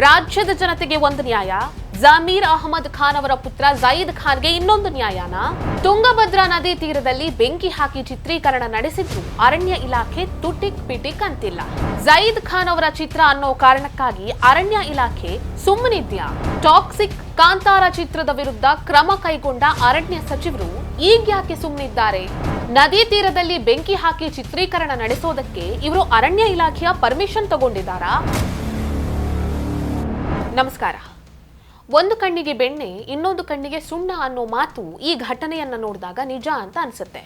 ರಾಜ್ಯದ ಜನತೆಗೆ ಒಂದು ನ್ಯಾಯ, ಜಮೀರ್ ಅಹಮದ್ ಖಾನ್ ಅವರ ಪುತ್ರ ಜಯೀದ್ ಖಾನ್ಗೆ ಇನ್ನೊಂದು ನ್ಯಾಯನ? ತುಂಗಭದ್ರಾ ನದಿ ತೀರದಲ್ಲಿ ಬೆಂಕಿ ಹಾಕಿ ಚಿತ್ರೀಕರಣ ನಡೆಸಿದ್ದು ಅರಣ್ಯ ಇಲಾಖೆ ತುಟಿಕ್ ಪಿಟಿಕ್ ಅಂತಿಲ್ಲ. ಜಯೀದ್ ಖಾನ್ ಅವರ ಚಿತ್ರ ಅನ್ನೋ ಕಾರಣಕ್ಕಾಗಿ ಅರಣ್ಯ ಇಲಾಖೆ ಸುಮ್ಮನಿದ್ಯಾ? ಟಾಕ್ಸಿಕ್ ಕಾಂತಾರ ಚಿತ್ರದ ವಿರುದ್ಧ ಕ್ರಮ ಕೈಗೊಂಡ ಅರಣ್ಯ ಸಚಿವರು ಈಗ್ಯಾಕೆ ಸುಮ್ಮನಿದ್ದಾರೆ? ನದಿ ತೀರದಲ್ಲಿ ಬೆಂಕಿ ಹಾಕಿ ಚಿತ್ರೀಕರಣ ನಡೆಸೋದಕ್ಕೆ ಇವರು ಅರಣ್ಯ ಇಲಾಖೆಯ ಪರ್ಮಿಷನ್ ತಗೊಂಡಿದ್ದಾರಾ? ನಮಸ್ಕಾರ. ಒಂದು ಕಣ್ಣಿಗೆ ಬೆಣ್ಣೆ, ಇನ್ನೊಂದು ಕಣ್ಣಿಗೆ ಸುಣ್ಣ ಅನ್ನೋ ಮಾತು ಈ ಘಟನೆಯನ್ನ ನೋಡಿದಾಗ ನಿಜ ಅಂತ ಅನ್ಸುತ್ತೆ.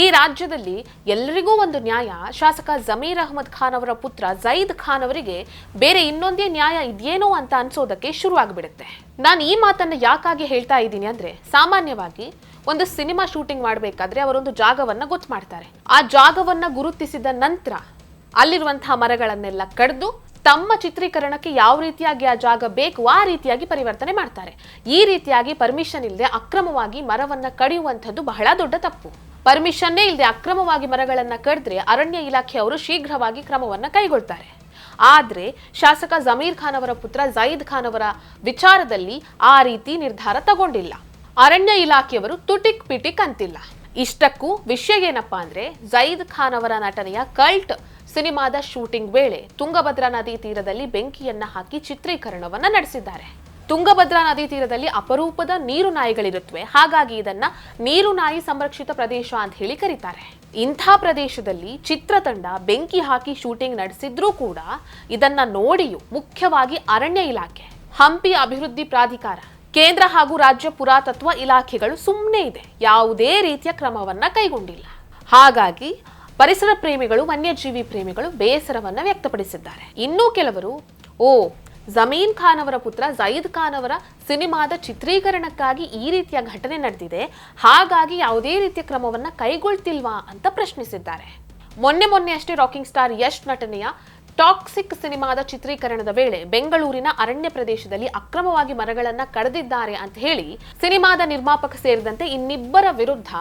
ಈ ರಾಜ್ಯದಲ್ಲಿ ಎಲ್ಲರಿಗೂ ಒಂದು ನ್ಯಾಯ, ಶಾಸಕ ಜಮೀರ್ ಅಹಮದ್ ಖಾನ್ ಅವರ ಪುತ್ರ ಜಯೀದ್ ಖಾನ್ ಅವರಿಗೆ ಬೇರೆ ಇನ್ನೊಂದೇ ನ್ಯಾಯ ಇದೆಯೇನೋ ಅಂತ ಅನ್ಸೋದಕ್ಕೆ ಶುರುವಾಗ್ಬಿಡುತ್ತೆ. ನಾನು ಈ ಮಾತನ್ನ ಯಾಕಾಗಿ ಹೇಳ್ತಾ ಇದ್ದೀನಿ ಅಂದ್ರೆ, ಸಾಮಾನ್ಯವಾಗಿ ಒಂದು ಸಿನಿಮಾ ಶೂಟಿಂಗ್ ಮಾಡಬೇಕಾದ್ರೆ ಅವರೊಂದು ಜಾಗವನ್ನ ಗೊತ್ತು ಮಾಡ್ತಾರೆ. ಆ ಜಾಗವನ್ನ ಗುರುತಿಸಿದ ನಂತರ ಅಲ್ಲಿರುವಂತಹ ಮರಗಳನ್ನೆಲ್ಲ ಕಡಿದು ತಮ್ಮ ಚಿತ್ರೀಕರಣಕ್ಕೆ ಯಾವ ರೀತಿಯಾಗಿ ಆ ಜಾಗ ಬೇಕು ಆ ರೀತಿಯಾಗಿ ಪರಿವರ್ತನೆ ಮಾಡ್ತಾರೆ. ಈ ರೀತಿಯಾಗಿ ಪರ್ಮಿಷನ್ ಇಲ್ಲದೆ ಅಕ್ರಮವಾಗಿ ಮರವನ್ನ ಕಡಿಯುವಂಥದ್ದು ಬಹಳ ದೊಡ್ಡ ತಪ್ಪು. ಪರ್ಮಿಷನ್ನೇ ಇಲ್ಲದೆ ಅಕ್ರಮವಾಗಿ ಮರಗಳನ್ನ ಕಡಿದ್ರೆ ಅರಣ್ಯ ಇಲಾಖೆಯವರು ಶೀಘ್ರವಾಗಿ ಕ್ರಮವನ್ನ ಕೈಗೊಳ್ತಾರೆ. ಆದ್ರೆ ಶಾಸಕ ಜಮೀರ್ ಖಾನ್ ಅವರ ಪುತ್ರ ಜಯೀದ್ ಖಾನ್ ಅವರ ವಿಚಾರದಲ್ಲಿ ಆ ರೀತಿ ನಿರ್ಧಾರ ತಗೊಂಡಿಲ್ಲ. ಅರಣ್ಯ ಇಲಾಖೆಯವರು ತುಟಿಕ್ ಪಿಟಿಕ್ ಅಂತಿಲ್ಲ. ಇಷ್ಟಕ್ಕೂ ವಿಷಯ ಏನಪ್ಪಾ ಅಂದ್ರೆ, ಜಯೀದ್ ಖಾನ್ ಅವರ ನಟನೆಯ ಕಲ್ಟ್ ಸಿನಿಮಾದ ಶೂಟಿಂಗ್ ವೇಳೆ ತುಂಗಭದ್ರಾ ನದಿ ತೀರದಲ್ಲಿ ಬೆಂಕಿಯನ್ನ ಹಾಕಿ ಚಿತ್ರೀಕರಣವನ್ನ ನಡೆಸಿದ್ದಾರೆ. ತುಂಗಭದ್ರಾ ನದಿ ತೀರದಲ್ಲಿ ಅಪರೂಪದ ನೀರು ನಾಯಿಗಳಿರುತ್ತವೆ. ಹಾಗಾಗಿ ಇದನ್ನ ನೀರು ನಾಯಿ ಸಂರಕ್ಷಿತ ಪ್ರದೇಶ ಅಂತ ಹೇಳಿ ಕರೀತಾರೆ. ಇಂಥ ಪ್ರದೇಶದಲ್ಲಿ ಚಿತ್ರತಂಡ ಬೆಂಕಿ ಹಾಕಿ ಶೂಟಿಂಗ್ ನಡೆಸಿದ್ರೂ ಕೂಡ ಇದನ್ನ ನೋಡಿಯೂ ಮುಖ್ಯವಾಗಿ ಅರಣ್ಯ ಇಲಾಖೆ, ಹಂಪಿ ಅಭಿವೃದ್ಧಿ ಪ್ರಾಧಿಕಾರ, ಕೇಂದ್ರ ಹಾಗೂ ರಾಜ್ಯ ಪುರಾತತ್ವ ಇಲಾಖೆಗಳು ಸುಮ್ಮನೆ ಇದೆ, ಯಾವುದೇ ರೀತಿಯ ಕ್ರಮವನ್ನ ಕೈಗೊಂಡಿಲ್ಲ. ಹಾಗಾಗಿ ಪರಿಸರ ಪ್ರೇಮಿಗಳು, ವನ್ಯಜೀವಿ ಪ್ರೇಮಿಗಳು ಬೇಸರವನ್ನ ವ್ಯಕ್ತಪಡಿಸಿದ್ದಾರೆ. ಇನ್ನೂ ಕೆಲವರು, ಜಮೀರ್ ಖಾನ್ ಅವರ ಪುತ್ರ ಜಯೀದ್ ಖಾನ್ ಅವರ ಸಿನಿಮಾದ ಚಿತ್ರೀಕರಣಕ್ಕಾಗಿ ಈ ರೀತಿಯ ಘಟನೆ ನಡೆದಿದೆ, ಹಾಗಾಗಿ ಯಾವುದೇ ರೀತಿಯ ಕ್ರಮವನ್ನ ಕೈಗೊಳ್ತಿಲ್ವಾ ಅಂತ ಪ್ರಶ್ನಿಸಿದ್ದಾರೆ. ಮೊನ್ನೆ ಅಷ್ಟೇ ರಾಕಿಂಗ್ ಸ್ಟಾರ್ ಯಶ್ ನಟನೆಯ ಟಾಕ್ಸಿಕ್ ಸಿನಿಮಾದ ಚಿತ್ರೀಕರಣದ ವೇಳೆ ಬೆಂಗಳೂರಿನ ಅರಣ್ಯ ಪ್ರದೇಶದಲ್ಲಿ ಅಕ್ರಮವಾಗಿ ಮರಗಳನ್ನ ಕಡಿದಿದ್ದಾರೆ ಅಂತ ಹೇಳಿ ಸಿನಿಮಾದ ನಿರ್ಮಾಪಕ ಸೇರಿದಂತೆ ಇನ್ನಿಬ್ಬರ ವಿರುದ್ಧ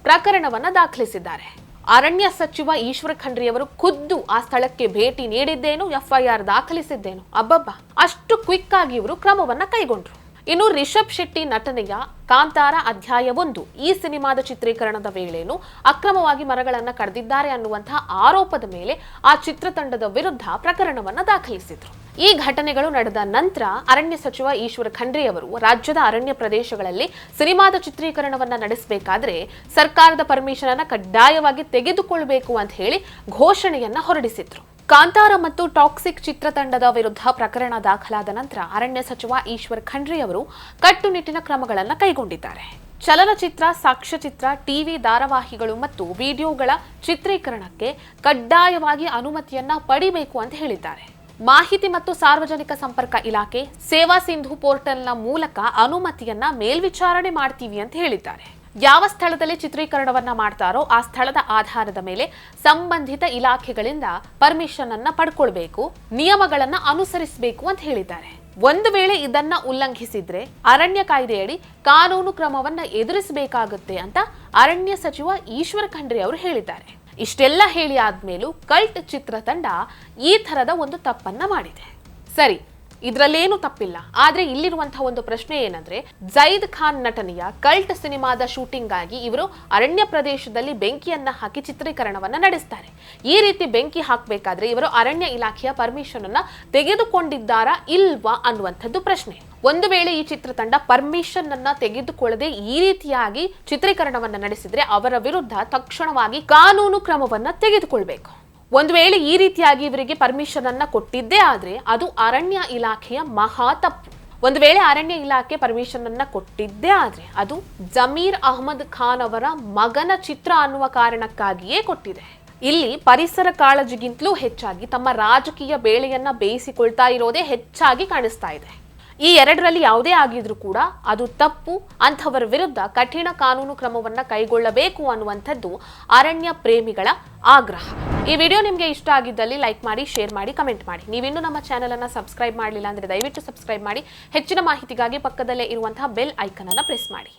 ಪ್ರಕರಣವನ್ನ ದಾಖಲಿಸಿದ್ದಾರೆ. ಅರಣ್ಯ ಸಚಿವ ಈಶ್ವರ್ ಖಂಡ್ರೆ ಅವರು ಖುದ್ದು ಆ ಸ್ಥಳಕ್ಕೆ ಭೇಟಿ ನೀಡಿದ್ದೇನು, ಎಫ್ಐಆರ್ ದಾಖಲಿಸಿದ್ದೇನು, ಅಬ್ಬಬ್ಬ, ಅಷ್ಟು ಕ್ವಿಕ್ ಆಗಿ ಇವರು ಕ್ರಮವನ್ನ ಕೈಗೊಂಡ್ರು. ಇನ್ನು ರಿಷಬ್ ಶೆಟ್ಟಿ ನಟನೆಯ ಕಾಂತಾರ ಅಧ್ಯಾಯ 1 ಈ ಸಿನಿಮಾದ ಚಿತ್ರೀಕರಣದ ವೇಳೆನು ಅಕ್ರಮವಾಗಿ ಮರಗಳನ್ನ ಕಡಿದಿದ್ದಾರೆ ಅನ್ನುವಂತಹ ಆರೋಪದ ಮೇಲೆ ಆ ಚಿತ್ರತಂಡದ ವಿರುದ್ಧ ಪ್ರಕರಣವನ್ನ ದಾಖಲಿಸಿದ್ರು. ಈ ಘಟನೆಗಳು ನಡೆದ ನಂತರ ಅರಣ್ಯ ಸಚಿವ ಈಶ್ವರ್ ಖಂಡ್ರೆ ಅವರು ರಾಜ್ಯದ ಅರಣ್ಯ ಪ್ರದೇಶಗಳಲ್ಲಿ ಸಿನಿಮಾದ ಚಿತ್ರೀಕರಣವನ್ನ ನಡೆಸಬೇಕಾದ್ರೆ ಸರ್ಕಾರದ ಪರ್ಮಿಷನ್ ಅನ್ನ ಕಡ್ಡಾಯವಾಗಿ ತೆಗೆದುಕೊಳ್ಳಬೇಕು ಅಂತ ಹೇಳಿ ಘೋಷಣೆಯನ್ನ ಹೊರಡಿಸಿದ್ರು. ಕಾಂತಾರ ಮತ್ತು ಟಾಕ್ಸಿಕ್ ಚಿತ್ರತಂಡದ ವಿರುದ್ಧ ಪ್ರಕರಣ ದಾಖಲಾದ ನಂತರ ಅರಣ್ಯ ಸಚಿವ ಈಶ್ವರ್ ಖಂಡ್ರೆ ಅವರು ಕಟ್ಟುನಿಟ್ಟಿನ ಕ್ರಮಗಳನ್ನು ಕೈಗೊಂಡಿದ್ದಾರೆ. ಚಲನಚಿತ್ರ, ಸಾಕ್ಷ್ಯಚಿತ್ರ, ಟಿವಿ ಧಾರಾವಾಹಿಗಳು ಮತ್ತು ವಿಡಿಯೋಗಳ ಚಿತ್ರೀಕರಣಕ್ಕೆ ಕಡ್ಡಾಯವಾಗಿ ಅನುಮತಿಯನ್ನ ಪಡಿಬೇಕು ಅಂತ ಹೇಳಿದ್ದಾರೆ. ಮಾಹಿತಿ ಮತ್ತು ಸಾರ್ವಜನಿಕ ಸಂಪರ್ಕ ಇಲಾಖೆ ಸೇವಾ ಸಿಂಧು ಪೋರ್ಟಲ್ನ ಮೂಲಕ ಅನುಮತಿಯನ್ನ ಮೇಲ್ವಿಚಾರಣೆ ಮಾಡ್ತೀವಿ ಅಂತ ಹೇಳಿದ್ದಾರೆ. ಯಾವ ಸ್ಥಳದಲ್ಲಿ ಚಿತ್ರೀಕರಣವನ್ನ ಮಾಡ್ತಾರೋ ಆ ಸ್ಥಳದ ಆಧಾರದ ಮೇಲೆ ಸಂಬಂಧಿತ ಇಲಾಖೆಗಳಿಂದ ಪರ್ಮಿಷನ್ ಅನ್ನ ಪಡ್ಕೊಳ್ಬೇಕು, ನಿಯಮಗಳನ್ನ ಅನುಸರಿಸಬೇಕು ಅಂತ ಹೇಳಿದ್ದಾರೆ. ಒಂದು ವೇಳೆ ಇದನ್ನ ಉಲ್ಲಂಘಿಸಿದ್ರೆ ಅರಣ್ಯ ಕಾಯ್ದೆಯಡಿ ಕಾನೂನು ಕ್ರಮವನ್ನ ಎದುರಿಸಬೇಕಾಗುತ್ತೆ ಅಂತ ಅರಣ್ಯ ಸಚಿವ ಈಶ್ವರ್ ಖಂಡ್ರೆ ಅವರು ಹೇಳಿದ್ದಾರೆ. ಇಷ್ಟೆಲ್ಲ ಹೇಳಿ ಆದ್ಮೇಲೂ ಕಲ್ಟ್ ಚಿತ್ರತಂಡ ಈ ತರದ ಒಂದು ತಪ್ಪನ್ನ ಮಾಡಿದೆ. ಸರಿ, ಇದರಲ್ಲೇನು ತಪ್ಪಿಲ್ಲ. ಆದ್ರೆ ಇಲ್ಲಿರುವಂತಹ ಒಂದು ಪ್ರಶ್ನೆ ಏನಂದ್ರೆ, ಜಯೀದ್ ಖಾನ್ ನಟನೆಯ ಕಲ್ಟ್ ಸಿನಿಮಾದ ಶೂಟಿಂಗ್ ಆಗಿ ಇವರು ಅರಣ್ಯ ಪ್ರದೇಶದಲ್ಲಿ ಬೆಂಕಿಯನ್ನ ಹಾಕಿ ಚಿತ್ರೀಕರಣವನ್ನ ನಡೆಸ್ತಾರೆ. ಈ ರೀತಿ ಬೆಂಕಿ ಹಾಕಬೇಕಾದ್ರೆ ಇವರು ಅರಣ್ಯ ಇಲಾಖೆಯ ಪರ್ಮಿಷನ್ ಅನ್ನ ತೆಗೆದುಕೊಂಡಿದ್ದಾರಾ ಇಲ್ವಾ ಅನ್ನುವಂಥದ್ದು ಪ್ರಶ್ನೆ. ಒಂದು ವೇಳೆ ಈ ಚಿತ್ರತಂಡ ಪರ್ಮಿಷನ್ ಅನ್ನ ತೆಗೆದುಕೊಳ್ಳದೆ ಈ ರೀತಿಯಾಗಿ ಚಿತ್ರೀಕರಣವನ್ನ ನಡೆಸಿದ್ರೆ ಅವರ ವಿರುದ್ಧ ತಕ್ಷಣವಾಗಿ ಕಾನೂನು ಕ್ರಮವನ್ನ ತೆಗೆದುಕೊಳ್ಬೇಕು. ಒಂದು ವೇಳೆ ಈ ರೀತಿಯಾಗಿ ಇವರಿಗೆ ಪರ್ಮಿಷನ್ ಅನ್ನ ಕೊಟ್ಟಿದ್ದೇ ಆದ್ರೆ ಅದು ಅರಣ್ಯ ಇಲಾಖೆಯ ಮಹಾ ತಪ್ಪು. ಒಂದು ವೇಳೆ ಅರಣ್ಯ ಇಲಾಖೆ ಪರ್ಮಿಷನ್ ಅನ್ನ ಕೊಟ್ಟಿದ್ದೇ ಆದ್ರೆ ಅದು ಜಮೀರ್ ಅಹಮದ್ ಖಾನ್ ಅವರ ಮಗನ ಚಿತ್ರ ಅನ್ನುವ ಕಾರಣಕ್ಕಾಗಿಯೇ ಕೊಟ್ಟಿದೆ. ಇಲ್ಲಿ ಪರಿಸರ ಕಾಳಜಿಗಿಂತಲೂ ಹೆಚ್ಚಾಗಿ ತಮ್ಮ ರಾಜಕೀಯ ಬೇಳೆಯನ್ನ ಬೇಯಿಸಿಕೊಳ್ತಾ ಇರೋದೇ ಹೆಚ್ಚಾಗಿ ಕಾಣಿಸ್ತಾ ಇದೆ. ಈ ಎರಡರಲ್ಲಿ ಯಾವುದೇ ಆಗಿದ್ರೂ ಕೂಡ ಅದು ತಪ್ಪು. ಅಂಥವರ ವಿರುದ್ಧ ಕಠಿಣ ಕಾನೂನು ಕ್ರಮವನ್ನ ಕೈಗೊಳ್ಳಬೇಕು ಅನ್ನುವಂಥದ್ದು ಅರಣ್ಯ ಪ್ರೇಮಿಗಳ ಆಗ್ರಹ. ಈ ವಿಡಿಯೋ ನಿಮಗೆ ಇಷ್ಟ ಆಗಿದ್ದಲ್ಲಿ ಲೈಕ್ ಮಾಡಿ, ಶೇರ್ ಮಾಡಿ, ಕಮೆಂಟ್ ಮಾಡಿ. ನೀವಿನ್ನೂ ನಮ್ಮ ಚಾನೆಲ್ ಅನ್ನ ಸಬ್ಸ್ಕ್ರೈಬ್ ಮಾಡಲಿಲ್ಲ ಅಂದ್ರೆ ದಯವಿಟ್ಟು ಸಬ್ಸ್ಕ್ರೈಬ್ ಮಾಡಿ. ಹೆಚ್ಚಿನ ಮಾಹಿತಿಗಾಗಿ ಪಕ್ಕದಲ್ಲೇ ಇರುವಂತಹ ಬೆಲ್ ಐಕನ್ ಅನ್ನ ಪ್ರೆಸ್ ಮಾಡಿ.